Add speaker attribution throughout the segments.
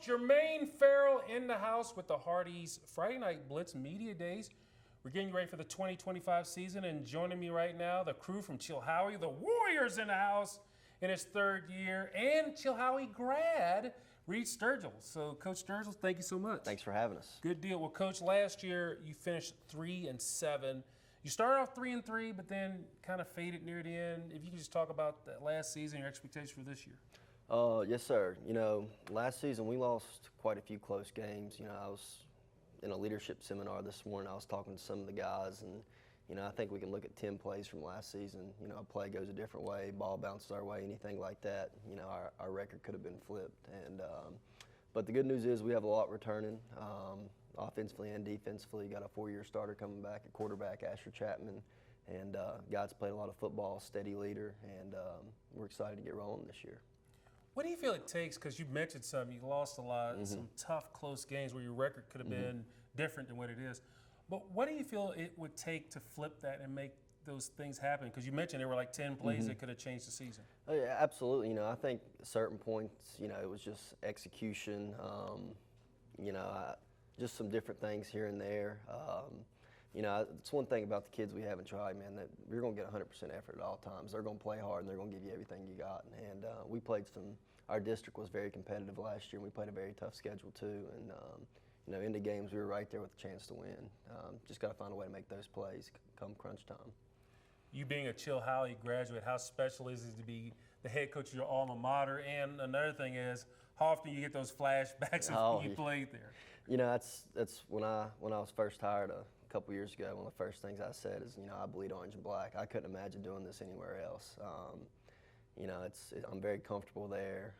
Speaker 1: Jermaine Ferrell in the house with the Hardee's Friday Night Blitz Media Days. We're getting ready for the 2025 season, and joining me right now, the crew from Chilhowie, the Warriors in the house in his third year, and Chilhowie grad, Reid Sturgill. So, Coach Sturgill, thank you so much.
Speaker 2: Thanks for having us.
Speaker 1: Good deal. Well, Coach, last year you finished 3-7. You started off 3-3, but then kind of faded near the end. If you could just talk about that last season, your expectations for this year.
Speaker 2: Yes, sir. You know, last season we lost quite a few close games. You know, I was in a leadership seminar this morning. I was talking to some of the guys, and you know, I think we can look at 10 plays from last season. You know, a play goes a different way, ball bounces our way, anything like that. You know, our record could have been flipped. And but the good news is we have a lot returning, offensively and defensively. Got a 4-year starter coming back at quarterback, Chapman, and God's played a lot of football, steady leader, and we're excited to get rolling this year.
Speaker 1: What do you feel it takes, because you mentioned some, you lost a lot, some tough, close games where your record could have been different than what it is. But what do you feel it would take to flip that and make those things happen? Because you mentioned there were like 10 plays that could have changed the season.
Speaker 2: Oh, yeah, absolutely. You know, I think at certain points, you know, it was just execution, you know, just some different things here and there. You know, it's one thing about the kids we have in Chilhowie, man, that you're going to get 100% effort at all times. They're going to play hard, and they're going to give you everything you got. And we played our district was very competitive last year, and we played a very tough schedule too. And, you know, into games, we were right there with a chance to win. Just got to find a way to make those plays come crunch time.
Speaker 1: You being a Chilhowie graduate, how special is it to be the head coach of your alma mater? And another thing is, how often you get those flashbacks of when you played there? You
Speaker 2: know, that's when I was first hired a couple years ago, one of the first things I said is, you know, I bleed orange and black. I couldn't imagine doing this anywhere else. You know, I'm very comfortable there.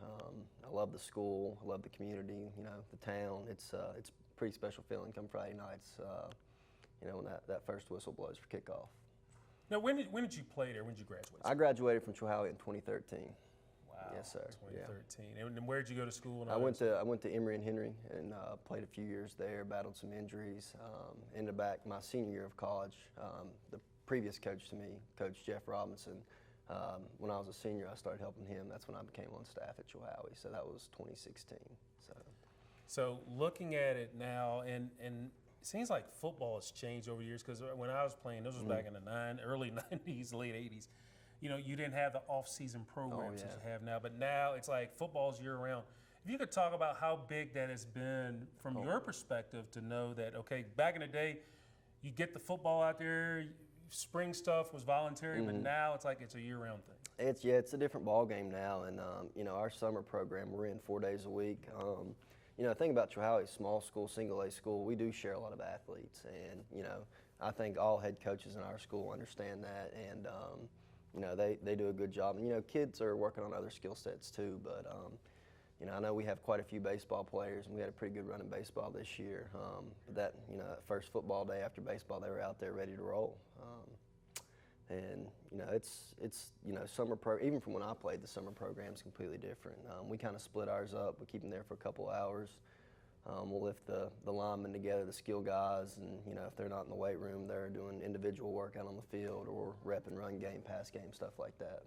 Speaker 2: I love the school, I love the community, you know, the town. It's a pretty special feeling come Friday nights, you know, when that first whistle blows for kickoff.
Speaker 1: Now, when did you play there? When did you graduate?
Speaker 2: I graduated from Chilhowie in 2013.
Speaker 1: Wow.
Speaker 2: Yes, sir.
Speaker 1: 2013. Yeah. And where did you go to school?
Speaker 2: I went to Emory and Henry and played a few years there. Battled some injuries. Ended back my senior year of college. The previous coach to me, Coach Jeff Robinson. When I was a senior, I started helping him. That's when I became on staff at Chilhowie. So that was 2016.
Speaker 1: So looking at it now, and it seems like football has changed over the years, because when I was playing, this was back in the early 90s, late 80s. You know, you didn't have the off-season programs that you have now, but now it's like football's year-round. If you could talk about how big that has been from your perspective to know that, okay, back in the day, you get the football out there, spring stuff was voluntary, but now it's like it's a year-round thing.
Speaker 2: It's a different ball game now, and you know, our summer program, we're in 4 days a week. You know, the thing about Chilhowie, small school, single-A school, we do share a lot of athletes, and you know, I think all head coaches in our school understand that, and you know, they do a good job. And you know, kids are working on other skill sets too, but you know, I know we have quite a few baseball players, and we had a pretty good run in baseball this year. But you know, that first football day after baseball, they were out there ready to roll. And you know, it's you know, even from when I played, the summer program is completely different. We kind of split ours up. We keep them there for a couple of hours. We'll lift the linemen together, the skill guys, and you know, if they're not in the weight room, they're doing individual workout on the field or rep and run game, pass game, stuff like that.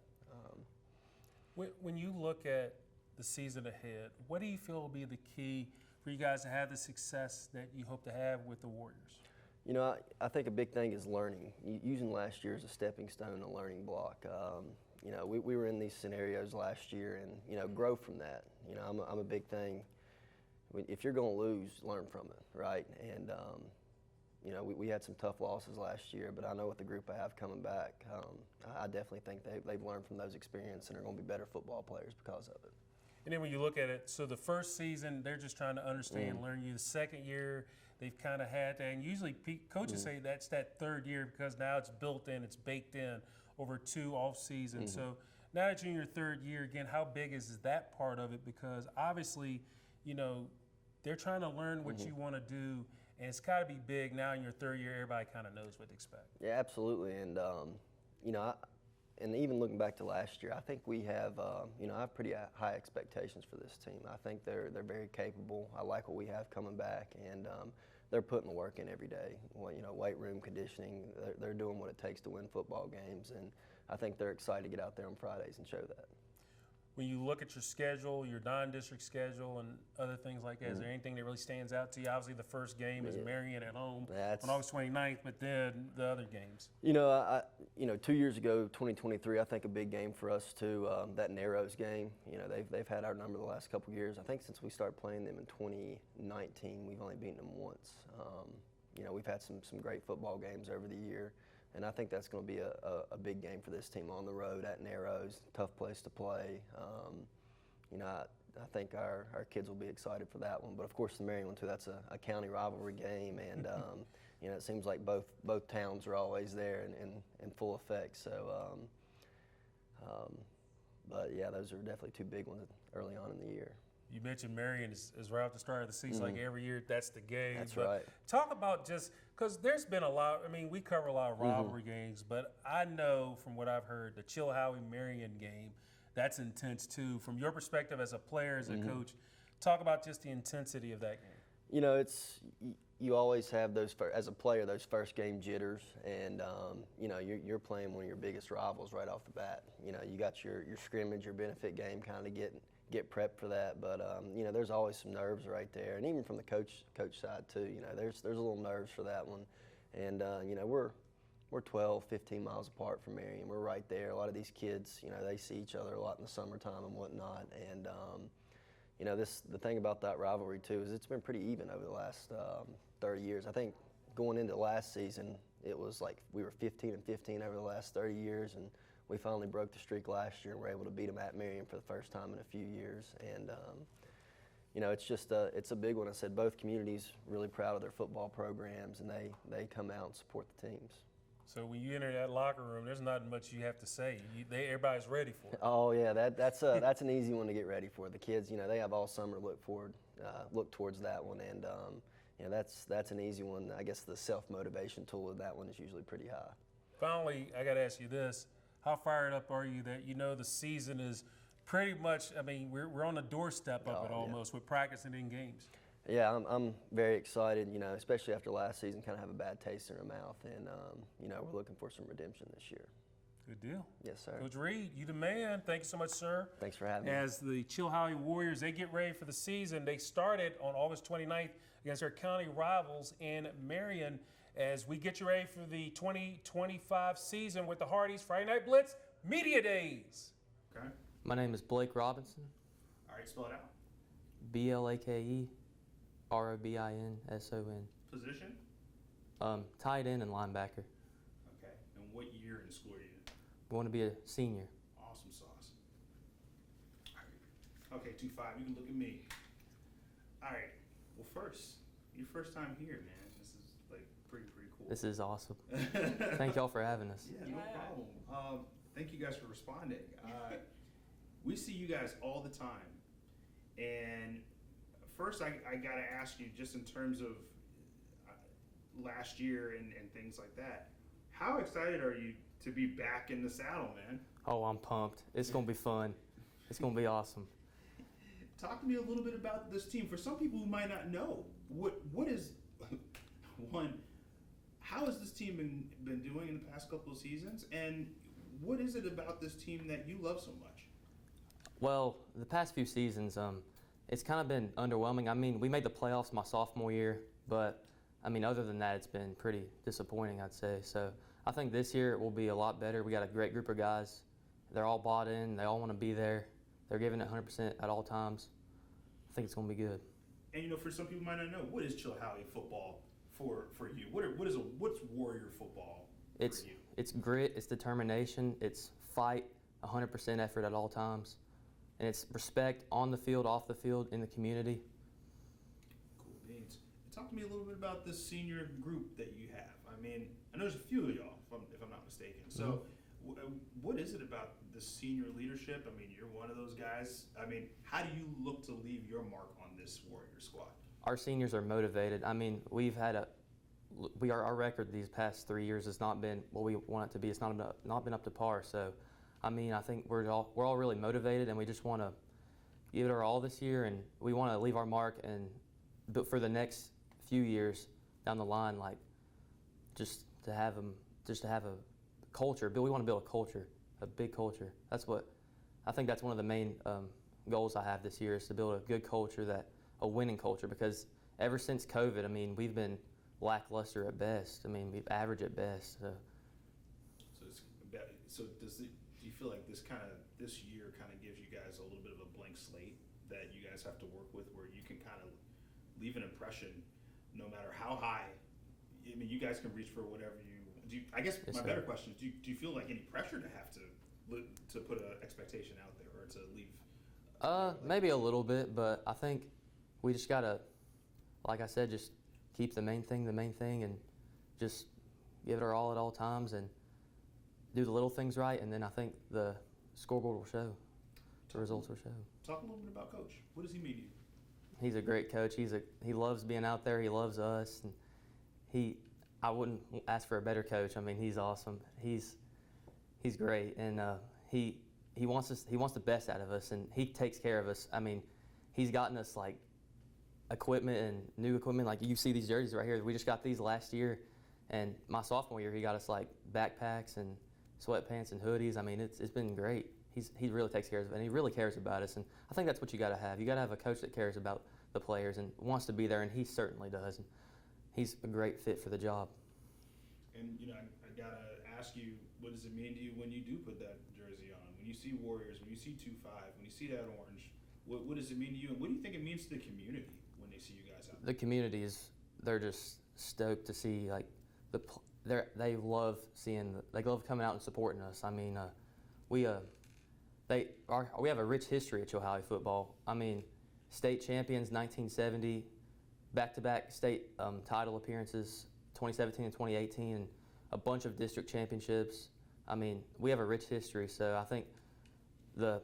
Speaker 1: When you look at the season ahead, what do you feel will be the key for you guys to have the success that you hope to have with the Warriors?
Speaker 2: You know, I think a big thing is learning, using last year as a stepping stone, a learning block. You know, we were in these scenarios last year, and you know, grow from that. You know, I'm a big thing. If you're going to lose, learn from it, right? And you know, we had some tough losses last year, but I know with the group I have coming back, I definitely think they've learned from those experiences and are going to be better football players because of it.
Speaker 1: And then when you look at it, so the first season, they're just trying to understand, learn you. The second year, they've kind of had that. And usually coaches say that's that third year, because now it's built in, it's baked in over 2 off seasons. So now that you're in your third year, again, how big is that part of it? Because obviously, you know, they're trying to learn what you want to do, and it's got to be big. Now in your third year, everybody kind of knows what to expect.
Speaker 2: Yeah, absolutely. And, you know, and even looking back to last year, I think we have, you know, I have pretty high expectations for this team. I think they're very capable. I like what we have coming back, and they're putting the work in every day. Well, you know, weight room, conditioning, they're doing what it takes to win football games, and I think they're excited to get out there on Fridays and show that.
Speaker 1: when you look at your schedule, your non-district schedule, and other things like that, is there anything that really stands out to you? Obviously, the first game is Marion at home on August 29th, but then the other games.
Speaker 2: You know, 2 years ago, 2023, I think a big game for us too. That Narrows game. You know, they've had our number the last couple of years. I think since we started playing them in 2019, we've only beaten them once. You know, we've had some great football games over the year. And I think that's going to be a big game for this team on the road at Narrows. Tough place to play. You know, I think our kids will be excited for that one. But of course, the Marion one too. That's a county rivalry game, and you know, it seems like both towns are always there in full effect. So, but yeah, those are definitely two big ones early on in the year.
Speaker 1: You mentioned Marion is right at the start of the season, like every year, that's the game.
Speaker 2: That's
Speaker 1: but
Speaker 2: right.
Speaker 1: Talk about just, because there's been a lot, I mean, we cover a lot of rivalry games, but I know from what I've heard, the Chilhowie Marion game, that's intense too. From your perspective as a player, as a coach, talk about just the intensity of that game.
Speaker 2: You know, you always have those, as a player, those first game jitters, and you know, you're playing one of your biggest rivals right off the bat. You know, you got your scrimmage, your benefit game, kind of get prepped for that. But you know, there's always some nerves right there, and even from the coach side too. You know, there's a little nerves for that one, and you know, we're 12, 15 miles apart from Marion. We're right there. A lot of these kids, you know, they see each other a lot in the summertime and whatnot, and you know, the thing about that rivalry too is it's been pretty even over the last 30 years. I think going into last season, it was like we were 15-15 over the last 30 years, and we finally broke the streak last year and were able to beat them at Marion for the first time in a few years. And you know, it's just it's a big one. I said both communities really proud of their football programs, and they come out and support the teams.
Speaker 1: So when you enter that locker room, there's not much you have to say. Everybody's ready for it.
Speaker 2: Oh yeah, that's an easy one to get ready for. The kids, you know, they have all summer to look towards that one, and you know, that's an easy one. I guess the self-motivation tool of that one is usually pretty high.
Speaker 1: Finally, I got to ask you this: how fired up are you that you know the season is pretty much? I mean, we're on the doorstep of it almost with practicing in games.
Speaker 2: Yeah, I'm very excited, you know, especially after last season, kind of have a bad taste in our mouth, and, you know, we're looking for some redemption this year.
Speaker 1: Good deal.
Speaker 2: Yes, sir.
Speaker 1: Coach Reid, you the man. Thank you so much, sir.
Speaker 2: Thanks for having me.
Speaker 1: As the Chilhowie Warriors, they get ready for the season. They started on August 29th against their county rivals in Marion as we get you ready for the 2025 season with the Hardee's Friday Night Blitz Media Days.
Speaker 3: Okay.
Speaker 4: My name is Blake Robinson.
Speaker 3: All right, spell it out.
Speaker 4: BLAKE ROBINSON.
Speaker 3: Position?
Speaker 4: Tight end and linebacker.
Speaker 3: Okay. And what year in school are you in?
Speaker 4: Want to be a senior.
Speaker 3: Awesome sauce. All right. Okay, 2-5. You can look at me. All right. Well, first, your first time here, man. This is like pretty cool.
Speaker 4: This is awesome. Thank y'all for having us.
Speaker 3: Yeah, no problem. Thank you guys for responding. We see you guys all the time, and first I got to ask you, just in terms of last year and things like that, how excited are you to be back in the saddle, man?
Speaker 4: Oh, I'm pumped. It's going to be fun. It's going to be awesome.
Speaker 3: Talk to me a little bit about this team. For some people who might not know, what is one, how has this team been doing in the past couple of seasons, and what is it about this team that you love so much?
Speaker 4: Well, the past few seasons, it's kind of been underwhelming. I mean, we made the playoffs my sophomore year, but I mean, other than that, it's been pretty disappointing, I'd say. So I think this year it will be a lot better. We got a great group of guys. They're all bought in. They all want to be there. They're giving it 100% at all times. I think it's going to be good.
Speaker 3: And you know, for some people who might not know, what is Chilhowie football for you? What's Warrior football for you?
Speaker 4: It's grit, it's determination, it's fight, 100% effort at all times. And it's respect on the field, off the field, in the community.
Speaker 3: Cool beans. Talk to me a little bit about this senior group that you have. I mean, I know there's a few of y'all, if I'm not mistaken. So what is it about the senior leadership? I mean, you're one of those guys. I mean, how do you look to leave your mark on this Warrior squad?
Speaker 4: Our seniors are motivated. I mean, our record these past 3 years has not been what we want it to be. It's not been up to par. So, I mean, I think we're all really motivated, and we just want to give it our all this year, and we want to leave our mark but for the next few years down the line, like just to have a culture. We want to build a culture, a big culture. That's what I think that's one of the main goals I have this year is to build a good culture, a winning culture, because ever since COVID, I mean, we've been lackluster at best. I mean, we've average at best.
Speaker 3: So do you feel like this year kind of gives you guys a little bit of a blank slate that you guys have to work with, where you can kind of leave an impression, no matter how high? I mean, you guys can reach for whatever you do. I guess
Speaker 4: Yes,
Speaker 3: my
Speaker 4: sir.
Speaker 3: better question is: do you feel like any pressure to have to put an expectation out there, or to leave?
Speaker 4: Maybe a little bit, but I think we just gotta, like I said, just keep the main thing, and just give it our all at all times, and do the little things right, and then I think the scoreboard will show, the results will show.
Speaker 3: Talk a little bit about Coach. What does he mean to you?
Speaker 4: He's a great coach. He loves being out there. He loves us, and I wouldn't ask for a better coach. I mean, he's awesome. He's great, and he wants the best out of us, and he takes care of us. I mean, he's gotten us like equipment and new equipment. Like you see these jerseys right here. We just got these last year, and my sophomore year he got us like backpacks and sweatpants and hoodies. I mean, it's been great. He really takes care of it, and he really cares about us. And I think that's what you got to have. You got to have a coach that cares about the players and wants to be there, and he certainly does. And he's a great fit for the job.
Speaker 3: And I gotta ask you, what does it mean to you when you do put that jersey on? When you see Warriors, when you see 2-5, when you see that orange, what does it mean to you? And what do you think it means to the community when they see you guys out there?
Speaker 4: The community they're just stoked to see like they love coming out and supporting us. I mean, we have a rich history at Chilhowie football. I mean, state champions 1970, back-to-back state title appearances 2017 and 2018, and a bunch of district championships. I mean, we have a rich history, so I think the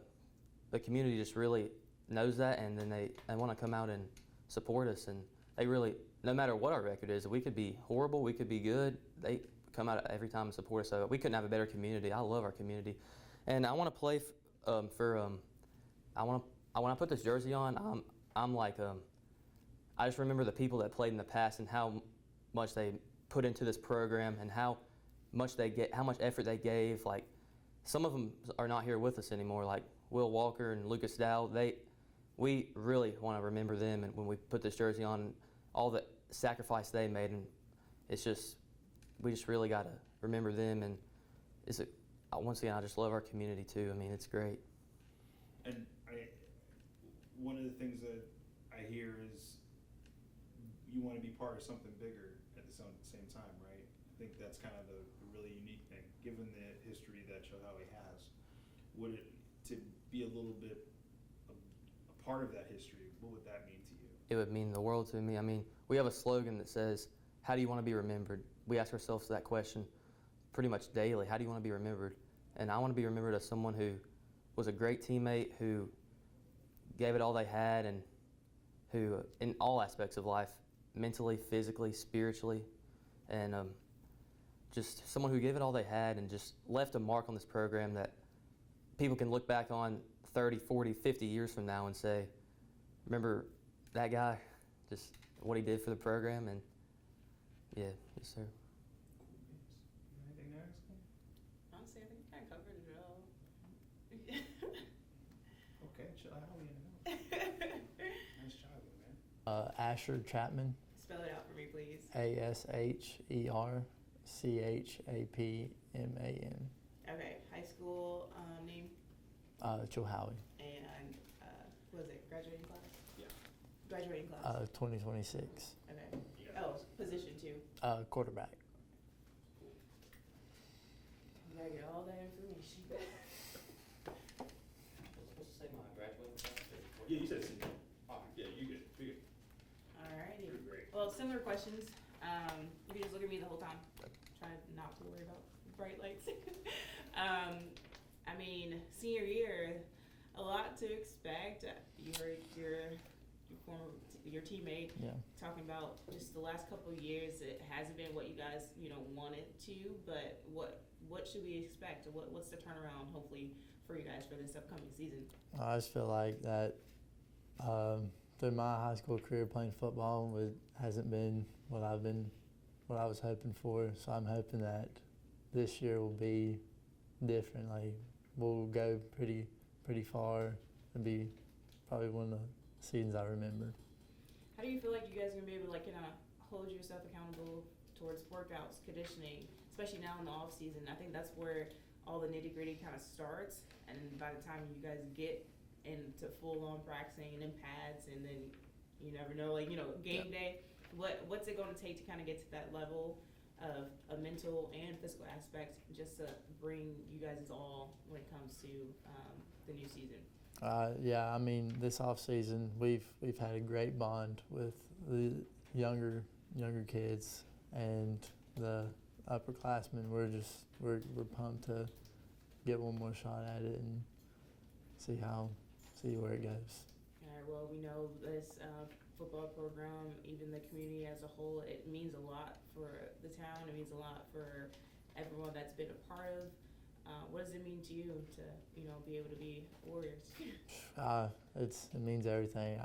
Speaker 4: community just really knows that, and then they want to come out and support us, and they really, no matter what our record is, we could be horrible, we could be good, they come out every time and support us. So we couldn't have a better community. I love our community, and I want to play when I put this jersey on, I'm like I just remember the people that played in the past and how much they put into this program and how much effort they gave. Like some of them are not here with us anymore, like Will Walker and Lucas Dow. We really want to remember them, and when we put this jersey on, all the sacrifice they made, and we just really got to remember them. And once again, I just love our community too. I mean, it's great.
Speaker 3: And one of the things that I hear is you want to be part of something bigger at the same time, right? I think that's kind of the really unique thing, given the history that Chilhowie has. To be a little bit a part of that history, what would that mean to you?
Speaker 4: It would mean the world to me. I mean, we have a slogan that says, "How do you want to be remembered?" We ask ourselves that question pretty much daily. How do you want to be remembered? And I want to be remembered as someone who was a great teammate, who gave it all they had, and who, in all aspects of life, mentally, physically, spiritually, and just someone who gave it all they had and just left a mark on this program that people can look back on 30, 40, 50 years from now and say, remember that guy, just what he did for the program. And yeah, yes sir.
Speaker 3: Anything to ask him?
Speaker 5: Honestly, I think you kind of covered it all.
Speaker 3: Okay, Chilhowie in the house. Nice job, man.
Speaker 6: Asher Chapman,
Speaker 5: Spell it out for me, please.
Speaker 6: ASHERCHAPMAN,
Speaker 5: Okay, high school name
Speaker 6: Chilhowie,
Speaker 5: and what was it, graduating class?
Speaker 3: Yeah.
Speaker 5: Graduating class.
Speaker 6: 2026,
Speaker 5: Okay.
Speaker 3: Yeah.
Speaker 5: Oh, position 2.
Speaker 6: quarterback.
Speaker 5: You gotta get all that information.
Speaker 4: Supposed to say my graduating class?
Speaker 3: Yeah, you said senior. Oh, yeah, you good.
Speaker 5: Alrighty.
Speaker 3: You're great.
Speaker 5: Well, similar questions. You can just look at me the whole time. Try not to worry about bright lights. I mean, senior year, a lot to expect. You heard your teammate
Speaker 6: Yeah.
Speaker 5: talking about just the last couple of years. It hasn't been what you guys wanted to, but what should we expect? What's the turnaround hopefully for you guys for this upcoming season?
Speaker 6: I just feel like that through my high school career playing football hasn't been what I was hoping for. So I'm hoping that this year will be different. Like we'll go pretty pretty far. It'd be probably one of the seasons I remember.
Speaker 5: How do you feel like you guys are gonna be able to like kind of hold yourself accountable towards workouts, conditioning, especially now in the off season? I think that's where all the nitty gritty kind of starts, and by the time you guys get into full on practicing and in pads, and then you never know, like game day. What's it going to take to kind of get to that level of a mental and physical aspect, just to bring you guys all when it comes to the new season?
Speaker 6: Yeah, I mean, this off season we've had a great bond with the younger kids and the upperclassmen. We're pumped to get one more shot at it and see where it goes.
Speaker 5: All right. Well, we know this football program, even the community as a whole, it means a lot for the town. It means a lot for everyone that's been a part of. What does it mean to you to be able to be Warriors?
Speaker 6: It means everything.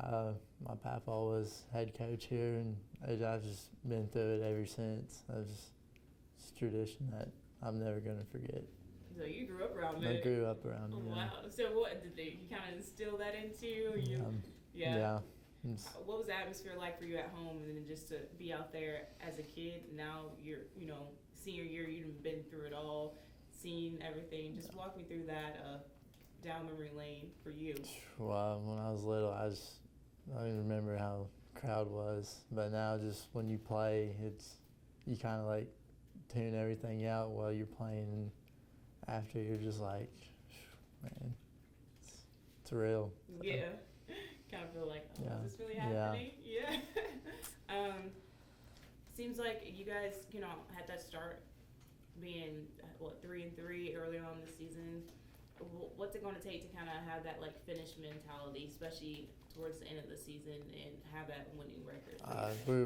Speaker 6: My papa was head coach here, and I've just been through it ever since. It's a tradition that I'm never gonna forget.
Speaker 5: So you grew up around it.
Speaker 6: I grew up around it.
Speaker 5: Wow. So what did you kind of instill that into you?
Speaker 6: Yeah.
Speaker 5: What was the atmosphere like for you at home, and then just to be out there as a kid? Now you're, senior year, you've been through it all, seen everything. Just walk me through that down memory lane for you.
Speaker 6: Well, when I was little, I don't even remember how the crowd was. But now, just when you play, you kind of like tune everything out while you're playing, and after you're just like, man, it's real.
Speaker 5: Yeah. Kind of feel like, is this really happening? Yeah. Seems like you guys, had that start being 3-3 early on this season. What's it going to take to kind of have that like finish mentality, especially towards the end of the season, and have that winning record?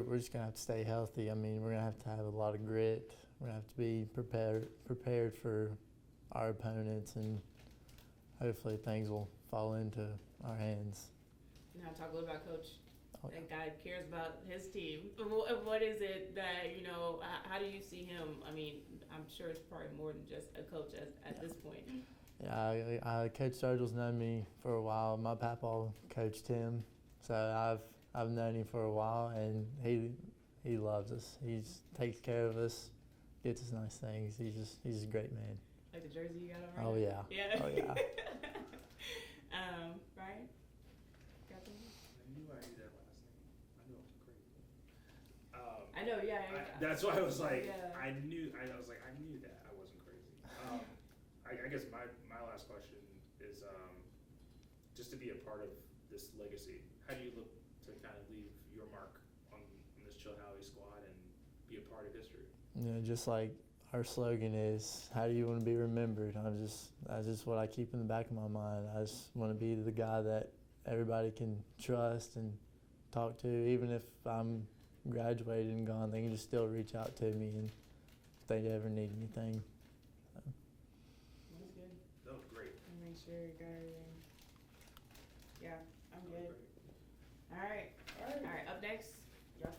Speaker 6: We're just gonna have to stay healthy. I mean, we're gonna have a lot of grit. We're gonna have to be prepared for our opponents, and hopefully things will fall into our hands.
Speaker 5: Now talk a little about Coach.
Speaker 6: Oh,
Speaker 5: That guy cares about his team. What is it that, how do you see him? I mean, I'm sure it's probably more than just a coach at this point.
Speaker 6: Yeah, Coach Sturgill's known me for a while. My papa coached him, so I've known him for a while, and he loves us. He takes care of us, gets us nice things. He's a great man.
Speaker 5: Like the jersey you got on right
Speaker 6: Oh
Speaker 5: now?
Speaker 6: yeah.
Speaker 5: Yeah.
Speaker 6: Oh yeah.
Speaker 5: Ryan? Got them?
Speaker 3: I knew I knew that last name. I knew it was crazy.
Speaker 5: I know, yeah.
Speaker 3: That's why I was like,
Speaker 5: Yeah.
Speaker 3: I knew that I wasn't crazy. I guess my last question is just to be a part of this legacy. How do you look to kind of leave your mark on this Chilhowie squad and be a part of history?
Speaker 6: Just like our slogan is, how do you want to be remembered? That's just what I keep in the back of my mind. I just want to be the guy that everybody can trust and talk to. Even if I'm graduated and gone, they can just still reach out to me and if they ever need anything.
Speaker 5: That's good.
Speaker 3: That was great.
Speaker 5: Make sure you got everything. Yeah, I'm
Speaker 3: That was
Speaker 5: good.
Speaker 3: great.
Speaker 5: All right. Up next, y'all start